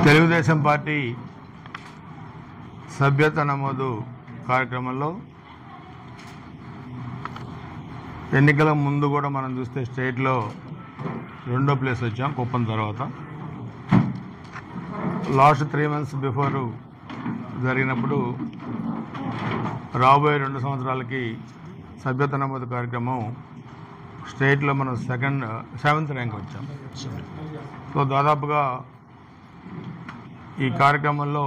Telugu Desam party సభ్యత నమోదు కార్యక్రమంలో ఎన్నికల ముందు కూడా మనం చూస్తే స్టేట్లో రెండో ప్లేస్ వచ్చాం కుప్పం తర్వాత. లాస్ట్ 3 months బిఫోర్ జరిగినప్పుడు రాబోయే 2 సంవత్సరాలకి సభ్యత నమోదు కార్యక్రమం స్టేట్లో మనం 7th ర్యాంక్ వచ్చాం. సో దాదాపుగా ఈ కార్యక్రమంలో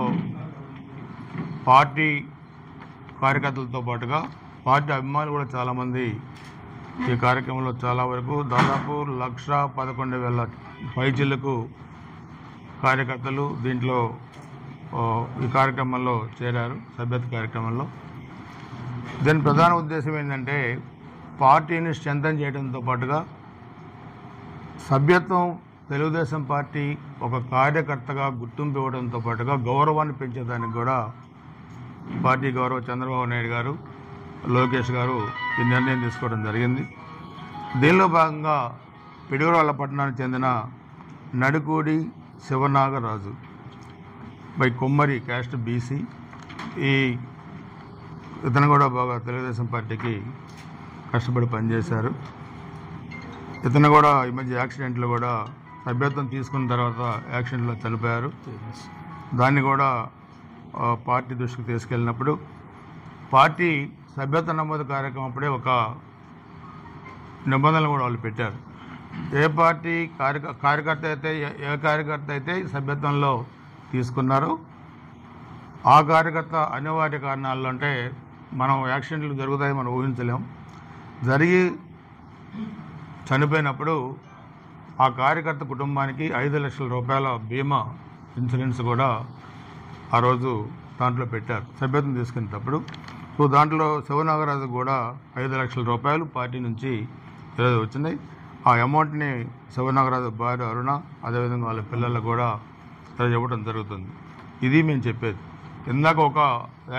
పార్టీ కార్యకర్తలతో పాటుగా పార్టీ అభిమానులు కూడా చాలామంది ఈ కార్యక్రమంలో చాలా వరకు దాదాపు 1,11,000 పైచిలకు కార్యకర్తలు దీంట్లో ఈ కార్యక్రమంలో చేరారు. సభ్యత కార్యక్రమంలో దీని ప్రధాన ఉద్దేశం ఏంటంటే పార్టీని స్ట్రెంథన్ చేయడంతో పాటుగా సభ్యత్వం తెలుగుదేశం పార్టీ ఒక కార్యకర్తగా గుర్తింపు ఇవ్వడంతో పాటుగా గౌరవాన్ని పెంచేదానికి కూడా పార్టీ గౌరవ చంద్రబాబు నాయుడు గారు, లోకేష్ గారు ఈ నిర్ణయం తీసుకోవడం జరిగింది. దీనిలో భాగంగా పిడుగురాళ్ల పట్టణానికి చెందిన నడుకూడి శివనాగరాజు బై కొమ్మరి క్యాస్ట్ బీసీ, ఇతను కూడా బాగా తెలుగుదేశం పార్టీకి కష్టపడి పనిచేశారు. ఇతను కూడా ఈ మధ్య యాక్సిడెంట్లో కూడా సభ్యత్వం తీసుకున్న తర్వాత యాక్సిడెంట్లో చనిపోయారు. దాన్ని కూడా పార్టీ దృష్టికి తీసుకెళ్ళినప్పుడు పార్టీ సభ్యత్వ నమోదు కార్యక్రమం అప్పుడే ఒక నిబంధనలు కూడా వాళ్ళు పెట్టారు. ఏ పార్టీ కార్యకర్త అయితే సభ్యత్వంలో తీసుకున్నారో ఆ కార్యకర్త అనివార్య కారణాలు అంటే మనం యాక్సిడెంట్లు జరుగుతాయి మనం ఊహించలేం. జరిగి చనిపోయినప్పుడు ఆ కార్యకర్త కుటుంబానికి 5 లక్షల రూపాయల బీమా ఇన్సూరెన్స్ కూడా ఆ రోజు దాంట్లో పెట్టారు సభ్యత్వం తీసుకునేటప్పుడు. సో దాంట్లో శివనాగరాజు కూడా 5 లక్షల రూపాయలు పార్టీ నుంచి ఈరోజు వచ్చినాయి. ఆ అమౌంట్ని శివనాగరాజు భార్య అరుణ అదేవిధంగా వాళ్ళ పిల్లలకు కూడా ఈరోజు ఇవ్వడం జరుగుతుంది. ఇది మేము చెప్పేది. ఇందాక ఒక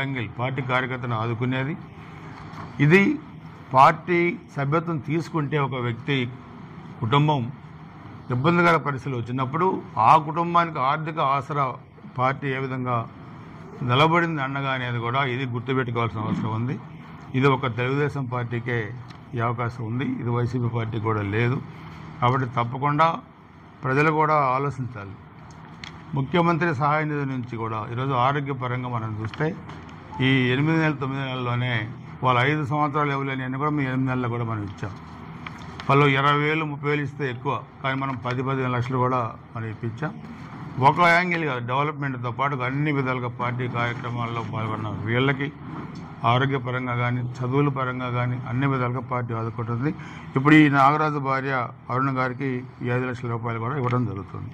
యాంగిల్ పార్టీ కార్యకర్తను ఆదుకునేది, ఇది పార్టీ సభ్యత్వం తీసుకుంటే ఒక వ్యక్తి కుటుంబం ఇబ్బందికర పరిస్థితులు వచ్చినప్పుడు ఆ కుటుంబానికి ఆర్థిక ఆసరా పార్టీ ఏ విధంగా నిలబడింది అండగా అనేది కూడా ఇది గుర్తుపెట్టుకోవాల్సిన అవసరం ఉంది. ఇది ఒక తెలుగుదేశం పార్టీకే ఈ అవకాశం ఉంది, ఇది వైసీపీ పార్టీ కూడా లేదు. కాబట్టి తప్పకుండా ప్రజలు కూడా ఆలోచించాలి. ముఖ్యమంత్రి సహాయ నిధి నుంచి కూడా ఈరోజు ఆరోగ్యపరంగా మనం చూస్తే ఈ 8 నెలలు 9 నెలల్లోనే వాళ్ళు 5 సంవత్సరాలు ఇవ్వలేని అన్నీ కూడా 8 నెలల్లో కూడా మనం ఇచ్చాం. వాళ్ళు 20,000 30,000 ఇస్తే ఎక్కువ, కానీ మనం 10-15 లక్షలు కూడా మనం ఇప్పించాం. ఒక యాంగిల్ కాదు, డెవలప్మెంట్తో పాటు అన్ని విధాలుగా పార్టీ కార్యక్రమాల్లో పాల్గొన్న వీళ్ళకి ఆరోగ్యపరంగా కానీ చదువుల పరంగా కానీ అన్ని విధాలుగా పార్టీ ఆదుకుంటుంది. ఇప్పుడు ఈ నాగరాజు భార్య అరుణ గారికి 5 లక్షల రూపాయలు కూడా ఇవ్వడం జరుగుతుంది.